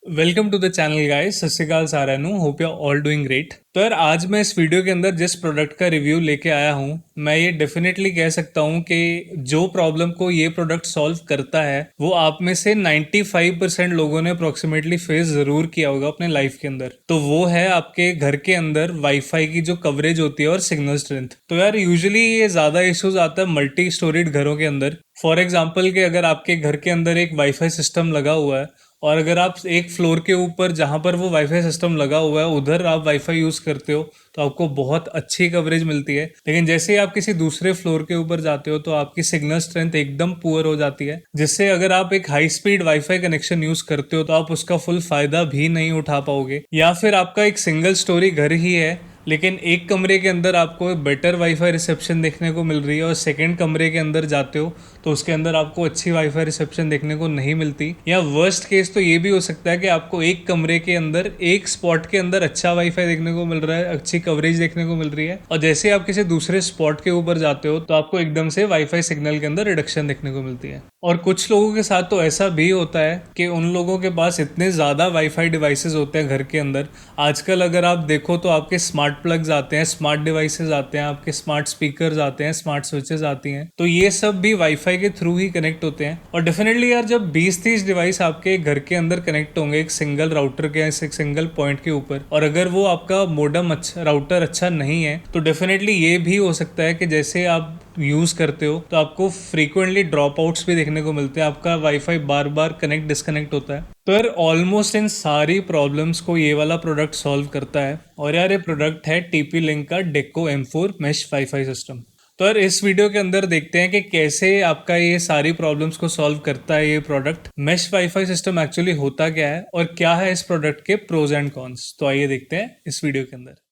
Welcome to the channel guys. सत श्री अकाल सारा नु, hope you all doing great. तो यार आज मैं इस वीडियो के अंदर जिस प्रोडक्ट का रिव्यू लेके आया हूँ, मैं ये डेफिनेटली कह सकता हूँ कि जो प्रॉब्लम को ये प्रोडक्ट सॉल्व करता है वो आप में से 95% लोगों ने अप्रोक्सीमेटली फेस जरूर किया होगा अपने लाइफ के अंदर। तो वो है आपके घर के अंदर वाईफाई की जो कवरेज होती है और सिग्नल स्ट्रेंथ। तो यार यूजुअली ये ज्यादा इश्यूज आता है मल्टी स्टोरीड घरों के अंदर। फॉर एग्जाम्पल कि अगर आपके घर के अंदर एक वाईफाई सिस्टम लगा हुआ है और अगर आप एक फ्लोर के ऊपर जहां पर वो वाईफाई सिस्टम लगा हुआ है उधर आप वाईफाई यूज करते हो तो आपको बहुत अच्छी कवरेज मिलती है। लेकिन जैसे ही आप किसी दूसरे फ्लोर के ऊपर जाते हो तो आपकी सिग्नल स्ट्रेंथ एकदम पुअर हो जाती है, जिससे अगर आप एक high speed wifi connection use करते हो तो आप उसका फुल फायदा भी नहीं उठा पाओगे। या फिर आपका एक सिंगल स्टोरी घर ही है लेकिन एक कमरे के अंदर आपको बेटर वाईफाई रिसेप्शन देखने को मिल रही है और सेकंड कमरे के अंदर जाते हो तो उसके अंदर आपको अच्छी वाईफाई रिसेप्शन देखने को नहीं मिलती। या वर्स्ट केस तो ये भी हो सकता है कि आपको एक कमरे के अंदर एक स्पॉट के अंदर अच्छा वाईफाई देखने को मिल रहा है, अच्छी कवरेज देखने को मिल रही है, और जैसे आप किसी दूसरे स्पॉट के ऊपर जाते हो तो आपको एकदम से वाईफाई सिग्नल के अंदर रिडक्शन देखने को मिलती है। और कुछ लोगों के साथ तो ऐसा भी होता है कि उन लोगों के पास इतने ज़्यादा वाईफाई डिवाइसेस होते हैं घर के अंदर। आजकल अगर आप देखो तो आपके स्मार्ट प्लग्स आते हैं, स्मार्ट डिवाइसेस आते हैं, आपके स्मार्ट स्पीकर्स आते हैं, स्मार्ट स्विचेस आती हैं, तो ये सब भी वाईफाई के थ्रू ही कनेक्ट होते हैं। और डेफिनेटली यार जब 20-30 डिवाइस आपके घर के अंदर कनेक्ट होंगे एक सिंगल राउटर के एक सिंगल पॉइंट के ऊपर, और अगर वो आपका मोडम अच्छा राउटर अच्छा नहीं है तो डेफिनेटली ये भी हो सकता है कि जैसे आप यूज करते हो तो आपको फ्रीक्वेंटली ड्रॉप आउट्स भी देखने को मिलते हैं, आपका वाईफाई बार बार कनेक्ट डिस्कनेक्ट होता है। तो यार ऑलमोस्ट इन सारी प्रॉब्लम्स को ये वाला प्रोडक्ट सॉल्व करता है। और यार ये प्रोडक्ट है टीपी लिंक का deco M4 mesh wifi system. तो यार इस वीडियो के अंदर देखते हैं कि कैसे आपका ये सारी प्रॉब्लम्स को सॉल्व करता है ये product. Mesh wifi system actually होता क्या है और क्या है इस प्रोडक्ट के प्रोज एंड कॉन्स, तो आइए देखते हैं इस वीडियो के अंदर।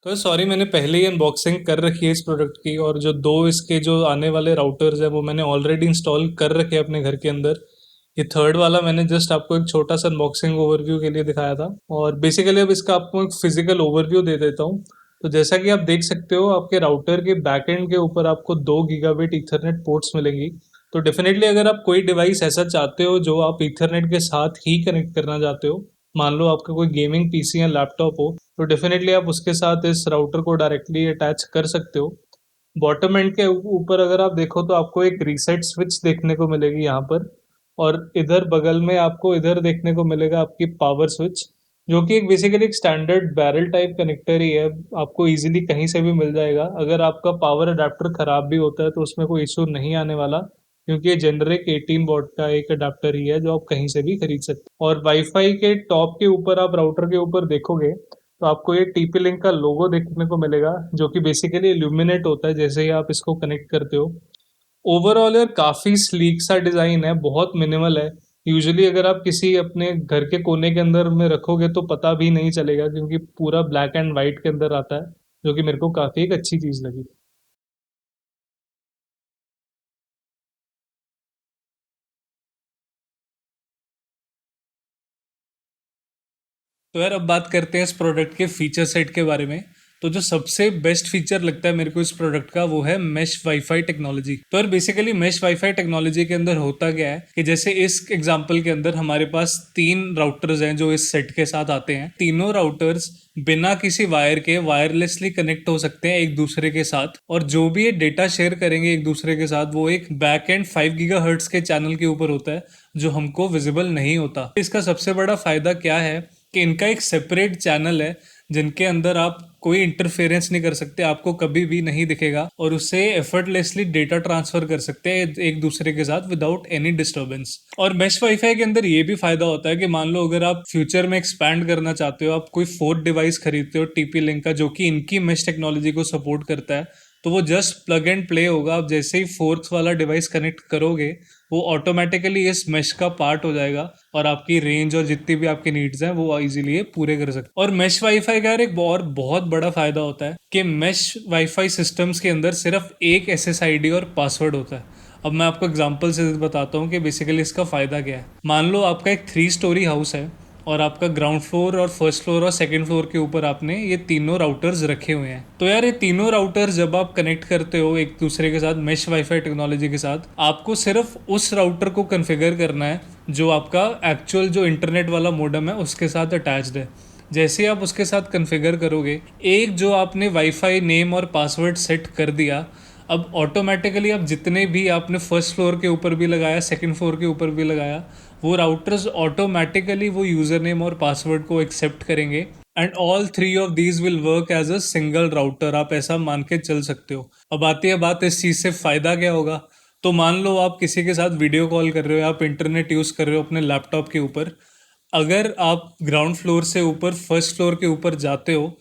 तो सॉरी, मैंने पहले ही अनबॉक्सिंग कर रखी है इस प्रोडक्ट की, और जो दो इसके जो आने वाले राउटर्स हैं वो मैंने ऑलरेडी इंस्टॉल कर रखे हैं अपने घर के अंदर। ये थर्ड वाला मैंने जस्ट आपको एक छोटा सा अनबॉक्सिंग ओवरव्यू के लिए दिखाया था, और बेसिकली अब इसका आपको एक फिजिकल ओवरव्यू दे देता हूँ। तो जैसा कि आप देख सकते हो आपके राउटर के बैक एंड के ऊपर आपको 2 गीगाबिट ईथरनेट पोर्ट्स मिलेंगी। तो डेफिनेटली अगर आप कोई डिवाइस ऐसा चाहते हो जो आप ईथरनेट के साथ ही कनेक्ट करना चाहते हो, मान लो आपका कोई गेमिंग पीसी या लैपटॉप हो, तो डेफिनेटली आप उसके साथ इस राउटर को डायरेक्टली अटैच कर सकते हो। बॉटम एंड के ऊपर अगर आप देखो तो आपको एक रीसेट स्विच देखने को मिलेगी यहाँ पर, और इधर बगल में आपको इधर देखने को मिलेगा आपकी पावर स्विच, जो कि एक बेसिकली एक स्टैंडर्ड बैरल टाइप कनेक्टर ही है, आपको इजीली कहीं से भी मिल जाएगा। अगर आपका पावर अडेप्टर खराब भी होता है तो उसमें कोई इशू नहीं आने वाला, क्योंकि ये जेनरिक 18 वॉट का एक अडेप्टर ही है जो आप कहीं से भी खरीद सकते हैं। और वाईफाई के टॉप के ऊपर आप राउटर के ऊपर देखोगे तो आपको ये टीपी लिंक का लोगो देखने को मिलेगा, जो कि बेसिकली इल्यूमिनेट होता है जैसे ही आप इसको कनेक्ट करते हो। ओवरऑल यार काफी स्लीक सा डिजाइन है, बहुत मिनिमल है। यूजुअली अगर आप किसी अपने घर के कोने के अंदर में रखोगे तो पता भी नहीं चलेगा, क्योंकि पूरा ब्लैक एंड व्हाइट के अंदर आता है, जो कि मेरे को काफी एक अच्छी चीज लगी। तो यार अब बात करते हैं इस प्रोडक्ट के फीचर सेट के बारे में। तो जो सबसे बेस्ट फीचर लगता है मेरे को इस प्रोडक्ट का वो है मेश वाईफाई टेक्नोलॉजी। तो यार बेसिकली मेश वाईफाई टेक्नोलॉजी के अंदर होता क्या है कि जैसे इस एग्जांपल के अंदर हमारे पास 3 राउटर्स हैं जो इस सेट के साथ आते हैं। तीनों राउटर्स बिना किसी वायर के वायरलेसली कनेक्ट हो सकते हैं एक दूसरे के साथ, और जो भी ये डेटा शेयर करेंगे एक दूसरे के साथ वो एक बैक एंड 5 गीगाहर्ट्ज के चैनल के ऊपर होता है जो हमको विजिबल नहीं होता। इसका सबसे बड़ा फायदा क्या है कि इनका एक सेपरेट चैनल है जिनके अंदर आप कोई इंटरफेरेंस नहीं कर सकते, आपको कभी भी नहीं दिखेगा और उससे एफर्टलेसली डेटा ट्रांसफर कर सकते हैं एक दूसरे के साथ विदाउट एनी डिस्टर्बेंस। और मेश वाईफाई के अंदर ये भी फायदा होता है कि मान लो अगर आप फ्यूचर में एक्सपैंड करना चाहते हो, आप कोई फोर्थ डिवाइस खरीदते हो टीपी लिंक का जो कि इनकी मेश टेक्नोलॉजी को सपोर्ट करता है, तो वो जस्ट प्लग एंड प्ले होगा। आप जैसे ही फोर्थ वाला डिवाइस कनेक्ट करोगे वो ऑटोमेटिकली इस मेश का पार्ट हो जाएगा और आपकी रेंज और जितनी भी आपकी नीड्स हैं वो इजीली पूरे कर सकते। और मेश वाईफाई का एक और बहुत बड़ा फायदा होता है कि मेश वाईफाई सिस्टम्स के अंदर सिर्फ एक एसएसआईडी और पासवर्ड होता है। अब मैं आपको एग्जांपल से बताता हूँ कि बेसिकली इसका फायदा क्या है। मान लो आपका एक 3 स्टोरी हाउस है और आपका ग्राउंड फ्लोर और फर्स्ट फ्लोर और सेकंड फ्लोर के ऊपर आपने ये तीनों राउटर्स रखे हुए हैं। तो यार ये तीनों राउटर्स जब आप कनेक्ट करते हो एक दूसरे के साथ मेश वाईफाई टेक्नोलॉजी के साथ, आपको सिर्फ उस राउटर को कॉन्फ़िगर करना है जो आपका एक्चुअल जो इंटरनेट वाला मॉडेम है उसके साथ अटैच्ड है। जैसे आप उसके साथ कॉन्फ़िगर करोगे, एक जो आपने वाईफाई नेम और पासवर्ड सेट कर दिया, अब ऑटोमेटिकली अब जितने भी आपने फर्स्ट फ्लोर के ऊपर भी लगाया, सेकंड फ्लोर के ऊपर भी लगाया, वो राउटर्स ऑटोमेटिकली वो यूज़र नेम और पासवर्ड को एक्सेप्ट करेंगे and all 3 of these will work as a single router. आप ऐसा मान के चल सकते हो। अब आती है बात इस चीज़ से फ़ायदा क्या होगा। तो मान लो आप किसी के साथ वीडियो कॉल कर रहे हो, आप इंटरनेट यूज़ कर रहे हो अपने लैपटॉप के ऊपर, अगर आप ग्राउंड फ्लोर से ऊपर फर्स्ट फ्लोर के ऊपर जाते हो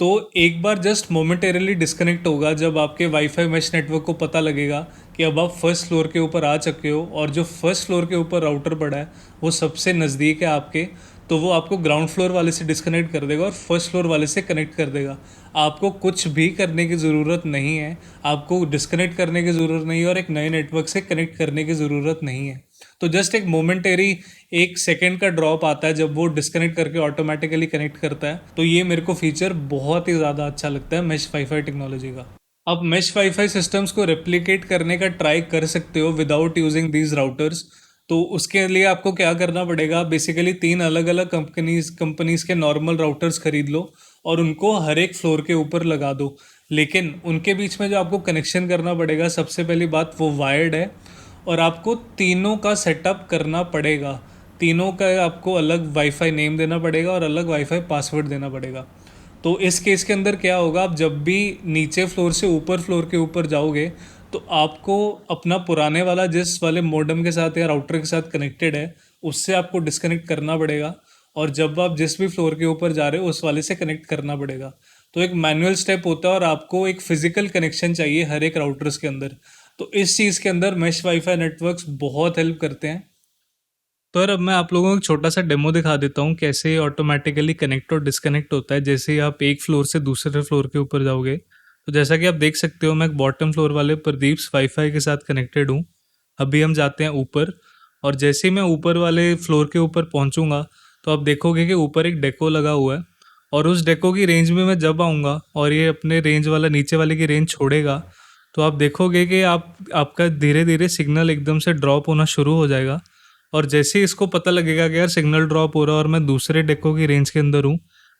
तो एक बार जस्ट मोमेंटेरली डिस्कनेक्ट होगा जब आपके वाईफाई मैश नेटवर्क को पता लगेगा कि अब आप फर्स्ट फ्लोर के ऊपर आ चुके हो और जो फर्स्ट फ्लोर के ऊपर राउटर पड़ा है वो सबसे नज़दीक है आपके, तो वो आपको ग्राउंड फ्लोर वाले से डिस्कनेक्ट कर देगा और फर्स्ट फ्लोर वाले से कनेक्ट कर देगा। आपको कुछ भी करने की ज़रूरत नहीं है, आपको डिस्कनेक्ट करने की ज़रूरत नहीं है और एक नए नेटवर्क से कनेक्ट करने की ज़रूरत नहीं है। तो जस्ट एक मोमेंटेरी 1 सेकेंड का ड्रॉप आता है जब वो डिस्कनेक्ट करके ऑटोमेटिकली कनेक्ट करता है। तो ये मेरे को फीचर बहुत ही ज़्यादा अच्छा लगता है मेश वाईफाई टेक्नोलॉजी का। आप मेश वाईफाई सिस्टम्स को रेप्लिकेट करने का ट्राई कर सकते हो विदाउट यूजिंग दीज राउटर्स। तो उसके लिए आपको क्या करना पड़ेगा, बेसिकली 3 अलग अलग कंपनीज के नॉर्मल राउटर्स खरीद लो और उनको हर एक फ्लोर के ऊपर लगा दो। लेकिन उनके बीच में जो आपको कनेक्शन करना पड़ेगा, सबसे पहली बात वो वायर्ड है और आपको तीनों का सेटअप करना पड़ेगा। तीनों का आपको अलग वाईफाई नेम देना पड़ेगा और अलग वाईफाई पासवर्ड देना पड़ेगा। तो इस केस के अंदर क्या होगा, आप जब भी नीचे फ्लोर से ऊपर फ्लोर के ऊपर जाओगे तो आपको अपना पुराने वाला जिस वाले मॉडेम के साथ या राउटर के साथ कनेक्टेड है उससे आपको डिस्कनेक्ट करना पड़ेगा और जब आप जिस भी फ्लोर के ऊपर जा रहे हो उस वाले से कनेक्ट करना पड़ेगा। तो एक मैनुअल स्टेप होता है और आपको एक फिजिकल कनेक्शन चाहिए हर एक राउटर्स के अंदर। तो इस चीज़ के अंदर मेश वाईफाई नेटवर्क्स बहुत हेल्प करते हैं। तो यार अब मैं आप लोगों को एक छोटा सा डेमो दिखा देता हूँ कैसे ये ऑटोमेटिकली कनेक्ट और डिस्कनेक्ट होता है जैसे ही आप एक फ्लोर से दूसरे फ्लोर के ऊपर जाओगे। तो जैसा कि आप देख सकते हो मैं एक बॉटम फ्लोर वाले प्रदीप्स वाईफाई के साथ कनेक्टेड हूँ। अभी हम जाते हैं ऊपर और जैसे ही मैं ऊपर वाले फ्लोर के ऊपर पहुँचूंगा तो आप देखोगे कि ऊपर एक डेको लगा हुआ है और उस डेको की रेंज में मैं जब आऊँगा और ये अपने रेंज वाला नीचे वाले की रेंज छोड़ेगा तो आप देखोगे कि आपका धीरे धीरे सिग्नल एकदम से ड्रॉप होना शुरू हो जाएगा। और जैसे ही इसको पता लगेगा कि यार सिग्नल ड्रॉप हो रहा है और मैं दूसरे डेको की रेंज के अंदर हूँ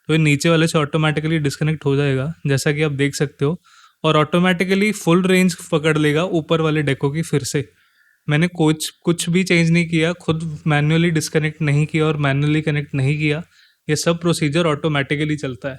तो ये नीचे वाले से ऑटोमेटिकली डिस्कनेक्ट हो जाएगा जैसा कि आप देख सकते हो और ऑटोमेटिकली फुल रेंज पकड़ लेगा ऊपर वाले डेको की फिर से। मैंने कुछ कुछ भी चेंज नहीं किया, खुद मैन्युअली डिस्कनेक्ट नहीं किया और मैन्युअली कनेक्ट नहीं किया, ये सब प्रोसीजर ऑटोमेटिकली चलता है।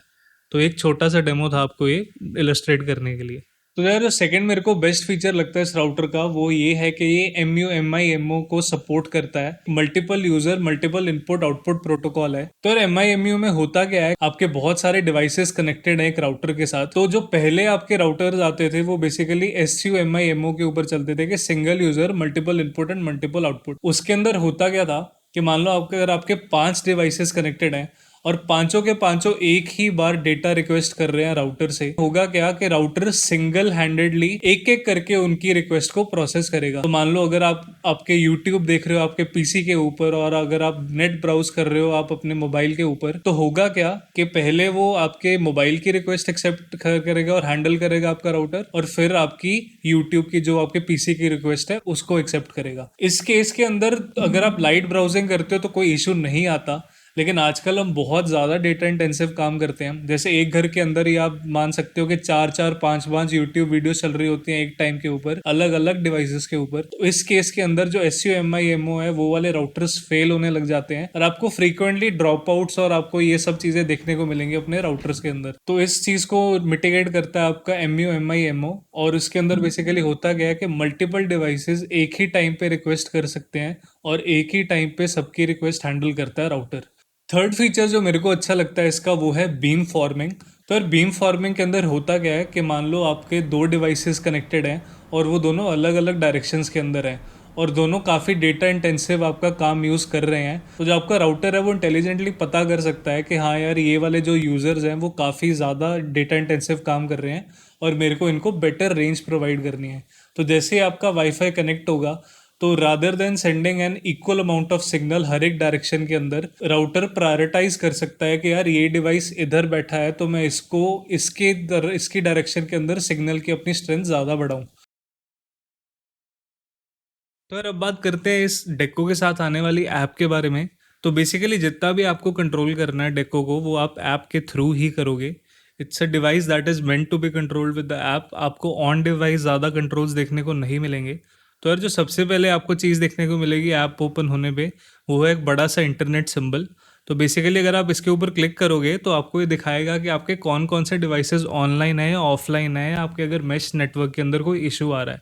तो एक छोटा सा डेमो था आपको ये इलस्ट्रेट करने के लिए। तो यार जो सेकंड मेरे को बेस्ट फीचर लगता है इस राउटर का वो ये है कि ये MU-MIMO को सपोर्ट करता है। Multiple user multiple input output protocol है। तो यार MIMU में होता क्या है, आपके बहुत सारे डिवाइसेस कनेक्टेड हैं एक राउटर के साथ। तो जो पहले आपके राउटर्स आते थे वो बेसिकली SU-MIMO के ऊपर चलते थे कि single user multiple input and multiple output. उसके अंदर होता क्या था कि मान लो आपके अगर आपके 5 डिवाइसेस कनेक्टेड हैं और पांचों के पांचों एक ही बार डेटा रिक्वेस्ट कर रहे हैं राउटर से, होगा क्या कि राउटर सिंगल हैंडेडली एक एक करके उनकी रिक्वेस्ट को प्रोसेस करेगा। तो मान लो अगर आप आपके YouTube देख रहे हो आपके पीसी के ऊपर और अगर आप नेट ब्राउज कर रहे हो आप अपने मोबाइल के ऊपर, तो होगा क्या कि पहले वो आपके मोबाइल की रिक्वेस्ट एक्सेप्ट करेगा और हैंडल करेगा आपका राउटर और फिर आपकी YouTube की जो आपके पीसी की रिक्वेस्ट है उसको एक्सेप्ट करेगा। इस केस के अंदर अगर आप लाइट ब्राउजिंग करते हो तो कोई इशू नहीं आता, लेकिन आजकल हम बहुत ज़्यादा डेटा इंटेंसिव काम करते हैं। जैसे एक घर के अंदर ही आप मान सकते हो कि चार चार पांच पांच यूट्यूब वीडियो चल रही होती हैं एक टाइम के ऊपर, अलग अलग डिवाइसेस के ऊपर। तो इस केस के अंदर जो SUMIMO है वो वाले राउटर्स फेल होने लग जाते हैं और आपको फ्रीक्वेंटली ड्रॉप आउट्स और आपको ये सब चीज़ें देखने को मिलेंगी अपने राउटर्स के अंदर। तो इस चीज़ को मिटिगेट करता है आपका MUMIMO। और इसके अंदर बेसिकली होता गया है कि मल्टीपल डिवाइसेस एक ही टाइम पे रिक्वेस्ट कर सकते हैं और एक ही टाइम पे सबकी रिक्वेस्ट हैंडल करता है राउटर। थर्ड फीचर जो मेरे को अच्छा लगता है इसका वो है बीम फॉर्मिंग। तो यार बीम फॉर्मिंग के अंदर होता क्या है कि मान लो आपके दो डिवाइसेस कनेक्टेड हैं और वो दोनों अलग अलग डायरेक्शंस के अंदर हैं और दोनों काफ़ी डेटा इंटेंसिव आपका काम यूज़ कर रहे हैं। तो जो आपका राउटर है वो इंटेलिजेंटली पता कर सकता है कि हाँ यार ये वाले जो यूज़र्स हैं वो काफ़ी ज़्यादा डेटा इंटेंसिव काम कर रहे हैं और मेरे को इनको बेटर रेंज प्रोवाइड करनी है। तो जैसे ही आपका वाईफाई कनेक्ट होगा तो rather than sending an equal amount of signal हर एक डायरेक्शन के अंदर, राउटर प्रायोरिटाइज कर सकता है कि यार ये डिवाइस इधर बैठा है तो मैं इसको इसकी डायरेक्शन के अंदर सिग्नल की अपनी स्ट्रेंथ ज़्यादा बढ़ाऊं। तो यार अब बात करते हैं इस डेको के साथ आने वाली ऐप के बारे में। तो बेसिकली जितना भी आपको कंट्रोल करना है डेको को वो आप ऐप के थ्रू ही करोगे। It's a device that is meant to be controlled with the app. आपको ऑन डिवाइस ज़्यादा कंट्रोल्स देखने को नहीं मिलेंगे। तो यार जो सबसे पहले आपको चीज़ देखने को मिलेगी ऐप ओपन होने पे वो है एक बड़ा सा इंटरनेट सिंबल। तो बेसिकली अगर आप इसके ऊपर क्लिक करोगे तो आपको ये दिखाएगा कि आपके कौन कौन से डिवाइसेस ऑनलाइन है या ऑफलाइन है, आपके अगर मैश नेटवर्क के अंदर कोई इशू आ रहा है।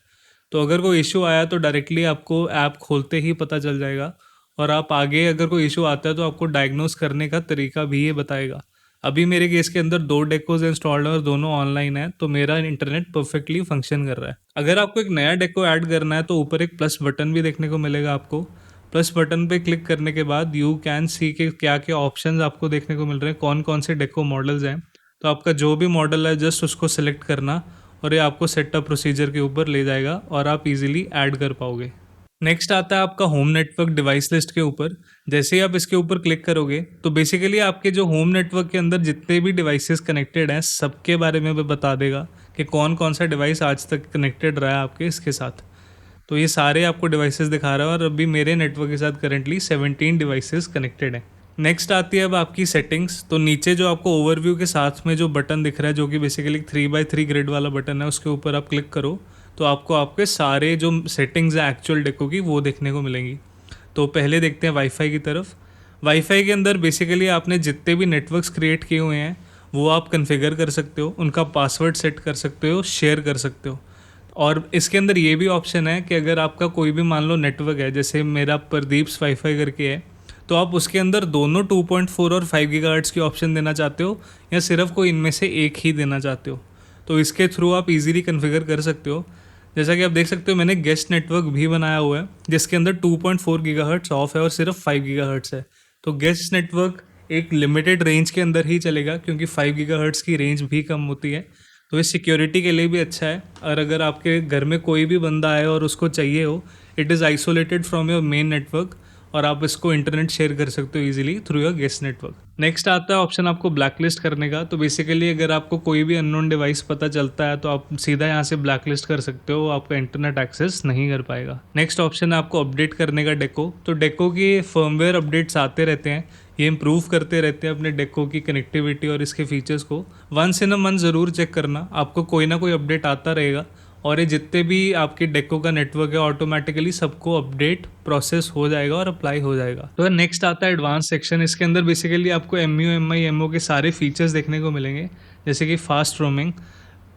तो अगर कोई इशू आया तो डायरेक्टली आपको ऐप खोलते ही पता चल जाएगा और आप आगे अगर कोई इशू आता है तो आपको डायग्नोस करने का तरीका भी ये बताएगा। अभी मेरे केस के अंदर दो डेकोज इंस्टॉल्ड हैं और दोनों ऑनलाइन है तो मेरा इंटरनेट परफेक्टली फंक्शन कर रहा है। अगर आपको एक नया डेको ऐड करना है तो ऊपर एक प्लस बटन भी देखने को मिलेगा आपको। प्लस बटन पे क्लिक करने के बाद यू कैन सी के क्या क्या ऑप्शंस आपको देखने को मिल रहे हैं, कौन कौन से डेको मॉडल्स हैं। तो आपका जो भी मॉडल है जस्ट उसको सिलेक्ट करना और ये आपको सेटअप प्रोसीजर के ऊपर ले जाएगा और आप इजीली ऐड कर पाओगे। नेक्स्ट आता है आपका होम नेटवर्क डिवाइस लिस्ट के ऊपर। जैसे ही आप इसके ऊपर क्लिक करोगे तो बेसिकली आपके जो होम नेटवर्क के अंदर जितने भी डिवाइसेस कनेक्टेड हैं सबके बारे में भी बता देगा कि कौन कौन सा डिवाइस आज तक कनेक्टेड रहा है आपके इसके साथ। तो ये सारे आपको डिवाइसेस दिखा रहा है और अभी मेरे नेटवर्क के साथ करेंटली 17 डिवाइसेस कनेक्टेड हैं। नेक्स्ट आती है अब आपकी सेटिंग्स। तो नीचे जो आपको ओवरव्यू के साथ में जो बटन दिख रहा है जो कि बेसिकली 3x3 ग्रिड वाला बटन है उसके ऊपर आप क्लिक करो तो आपको आपके सारे जो सेटिंग्स हैं एक्चुअल डेको की वो देखने को मिलेंगी। तो पहले देखते हैं वाईफाई की तरफ। वाईफाई के अंदर बेसिकली आपने जितने भी नेटवर्क्स क्रिएट किए हुए हैं वो आप कन्फिगर कर सकते हो, उनका पासवर्ड सेट कर सकते हो, शेयर कर सकते हो। और इसके अंदर ये भी ऑप्शन है कि अगर आपका कोई भी मान लो नेटवर्क है, जैसे मेरा प्रदीप्स वाईफाई करके है, तो आप उसके अंदर दोनों 2.4 और 5 गीगाहर्ट्ज़ की ऑप्शन देना चाहते हो या सिर्फ कोई इनमें से एक ही देना चाहते हो तो इसके थ्रू आप इजीली कन्फिगर कर सकते हो। जैसा कि आप देख सकते हो मैंने गेस्ट नेटवर्क भी बनाया हुआ है जिसके अंदर 2.4 गीगाहर्ट्ज़ ऑफ है और सिर्फ 5 गीगाहर्ट्ज़ है। तो गेस्ट नेटवर्क एक लिमिटेड रेंज के अंदर ही चलेगा क्योंकि 5 गीगाहर्ट्ज़ की रेंज भी कम होती है। तो ये सिक्योरिटी के लिए भी अच्छा है और अगर आपके घर में कोई भी बंदा आए और उसको चाहिए हो, it is isolated from your main network और आप इसको इंटरनेट शेयर कर सकते हो easily through your guest network. Next आता है ऑप्शन आपको ब्लैक लिस्ट करने का। तो बेसिकली अगर आपको कोई भी अननोन डिवाइस पता चलता है तो आप सीधा यहाँ से ब्लैक लिस्ट कर सकते हो, आपका इंटरनेट एक्सेस नहीं कर पाएगा। नेक्स्ट ऑप्शन है आपको अपडेट करने का डेको। तो डेको की फर्मवेयर अपडेट्स आते रहते हैं, ये इम्प्रूव करते रहते हैं अपने डेको की कनेक्टिविटी और इसके फीचर्स को। वंस इन अ मंथ ज़रूर चेक करना, आपको कोई ना कोई अपडेट आता रहेगा और ये जितने भी आपके डेको का नेटवर्क है ऑटोमेटिकली सबको अपडेट प्रोसेस हो जाएगा और अप्लाई हो जाएगा। तो नेक्स्ट आता है एडवांस सेक्शन। इसके अंदर बेसिकली आपको MU MI MO के सारे फीचर्स देखने को मिलेंगे जैसे कि फास्ट रोमिंग।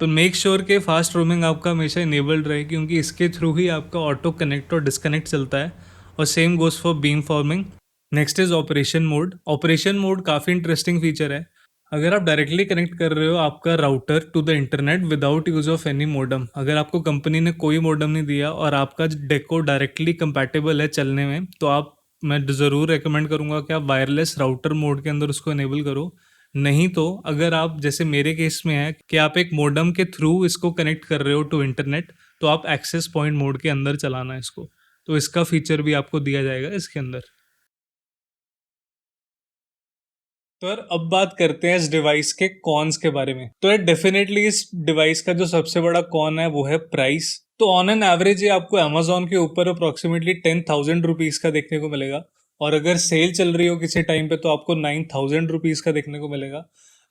तो मेक श्योर के फास्ट रोमिंग आपका हमेशा इनेबल्ड रहे क्योंकि इसके थ्रू ही आपका ऑटो कनेक्ट और डिस्कनेक्ट चलता है और same goes for beam forming. Next is operation mode. Operation mode काफ़ी इंटरेस्टिंग फीचर है। अगर आप डायरेक्टली कनेक्ट कर रहे हो आपका router to the internet without use of any modem, अगर आपको कंपनी ने कोई मॉडम नहीं दिया और आपका डेको डायरेक्टली कंपैटिबल है चलने में, तो आप मैं ज़रूर रेकमेंड करूंगा कि आप वायरलेस राउटर मोड के अंदर उसको इनेबल करो। नहीं तो अगर आप जैसे मेरे केस में है कि आप एक मॉडम के थ्रू इसको कनेक्ट कर रहे हो टू इंटरनेट, तो आप एक्सेस पॉइंट मोड के अंदर चलाना है इसको। तो इसका फीचर भी आपको दिया जाएगा इसके अंदर। तो यार अब बात करते हैं इस डिवाइस के कॉन्स के बारे में। तो यार डेफिनेटली इस डिवाइस का जो सबसे बड़ा कॉन है वो है प्राइस। तो ऑन एन एवरेज ये आपको अमेजोन के ऊपर अप्रोक्सीमेटली 10,000 रुपीज़ का देखने को मिलेगा। और अगर सेल चल रही हो किसी टाइम पे तो आपको 9,000 रुपीज़ का देखने को मिलेगा,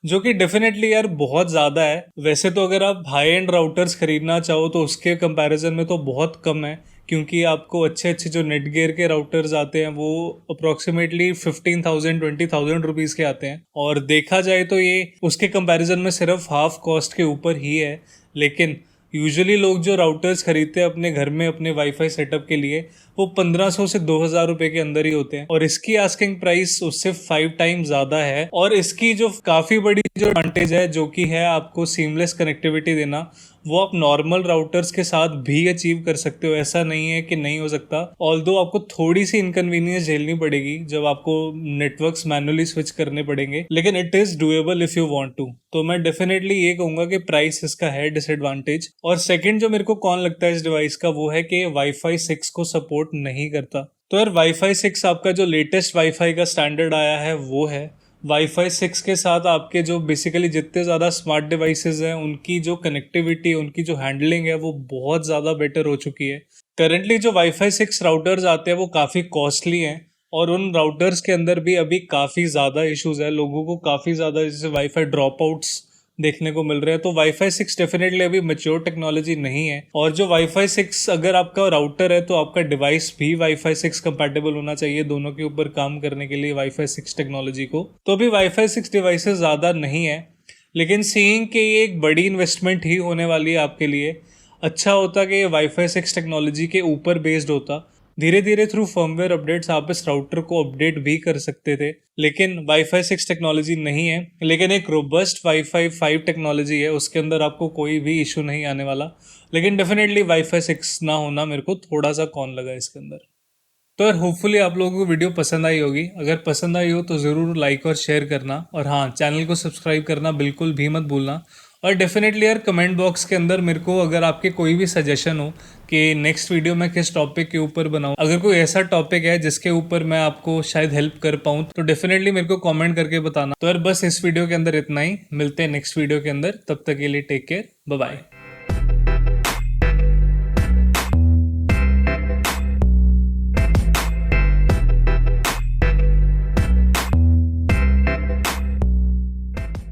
जो कि डेफिनेटली यार बहुत ज़्यादा है। वैसे तो अगर आप हाई एंड राउटर्स खरीदना चाहो तो उसके कंपैरिजन में तो बहुत कम है, क्योंकि आपको अच्छे अच्छे जो नेटगियर के राउटर्स आते हैं वो अप्रोक्सीमेटली 15,000 20,000 रुपीज़ के आते हैं, और देखा जाए तो ये उसके कंपैरिजन में सिर्फ हाफ कॉस्ट के ऊपर ही है। लेकिन यूजुअली लोग जो राउटर्स खरीदते हैं अपने घर में अपने वाईफाई सेटअप के लिए, वो 1500 से 2,000 रुपए के अंदर ही होते हैं, और इसकी आस्किंग प्राइस उससे 5 टाइम ज़्यादा है। और इसकी जो काफ़ी बड़ी जो एडवांटेज है, जो कि है आपको सीमलेस कनेक्टिविटी देना, वो आप नॉर्मल राउटर्स के साथ भी अचीव कर सकते हो। ऐसा नहीं है कि नहीं हो सकता, ऑल्दो आपको थोड़ी सी इनकन्वीनियंस झेलनी पड़ेगी जब आपको नेटवर्क्स मैनुअली स्विच करने पड़ेंगे, लेकिन it is doable if you want to. तो मैं डेफिनेटली ये कहूँगा कि प्राइस इसका है डिसएडवांटेज। और सेकंड जो मेरे को कौन लगता है इस डिवाइस का, वो है कि वाईफाई 6 को सपोर्ट नहीं करता। तो यार वाईफाई 6 आपका जो लेटेस्ट वाईफाई का स्टैंडर्ड आया है वो है। वाईफाई 6 के साथ आपके जो बेसिकली जितने ज़्यादा स्मार्ट डिवाइसेस हैं उनकी जो कनेक्टिविटी, उनकी जो हैंडलिंग है वो बहुत ज़्यादा बेटर हो चुकी है। करंटली जो वाईफाई 6 राउटर्स आते हैं वो काफ़ी कॉस्टली हैं, और उन राउटर्स के अंदर भी अभी काफ़ी ज़्यादा इश्यूज है। लोगों को काफ़ी ज़्यादा जैसे वाईफाई ड्रॉप आउट्स देखने को मिल रहे हैं। तो वाईफाई 6 डेफिनेटली अभी मैच्योर टेक्नोलॉजी नहीं है, और जो वाईफाई 6 अगर आपका राउटर है तो आपका डिवाइस भी वाईफाई 6 कंपैटिबल होना चाहिए दोनों के ऊपर काम करने के लिए वाईफाई 6 टेक्नोलॉजी को। तो अभी वाईफाई 6 डिवाइसेस ज़्यादा नहीं है, लेकिन सीइंग कि ये एक बड़ी इन्वेस्टमेंट ही होने वाली है आपके लिए, अच्छा होता कि ये वाईफाई 6 टेक्नोलॉजी के ऊपर बेस्ड होता। धीरे धीरे थ्रू फर्मवेयर अपडेट्स आप इस राउटर को अपडेट भी कर सकते थे, लेकिन वाईफाई 6 टेक्नोलॉजी नहीं है। लेकिन एक रोबस्ट वाईफाई 5 टेक्नोलॉजी है, उसके अंदर आपको कोई भी इशू नहीं आने वाला। लेकिन डेफिनेटली वाईफाई 6 ना होना मेरे को थोड़ा सा कौन लगा इसके अंदर। तो यार होपफुली आप लोगों को वीडियो पसंद आई होगी। अगर पसंद आई हो तो ज़रूर लाइक और शेयर करना, और हाँ, चैनल को सब्सक्राइब करना बिल्कुल भी मत भूलना। और डेफिनेटली यार कमेंट बॉक्स के अंदर मेरे को अगर आपके कोई भी सजेशन हो कि नेक्स्ट वीडियो मैं किस टॉपिक के ऊपर बनाऊं, अगर कोई ऐसा टॉपिक है जिसके ऊपर मैं आपको शायद हेल्प कर पाऊं, तो डेफिनेटली मेरे को कमेंट करके बताना। तो यार बस इस वीडियो के अंदर इतना ही, मिलते हैं नेक्स्ट वीडियो के अंदर, तब तक के लिए टेक केयर, बाय बाय।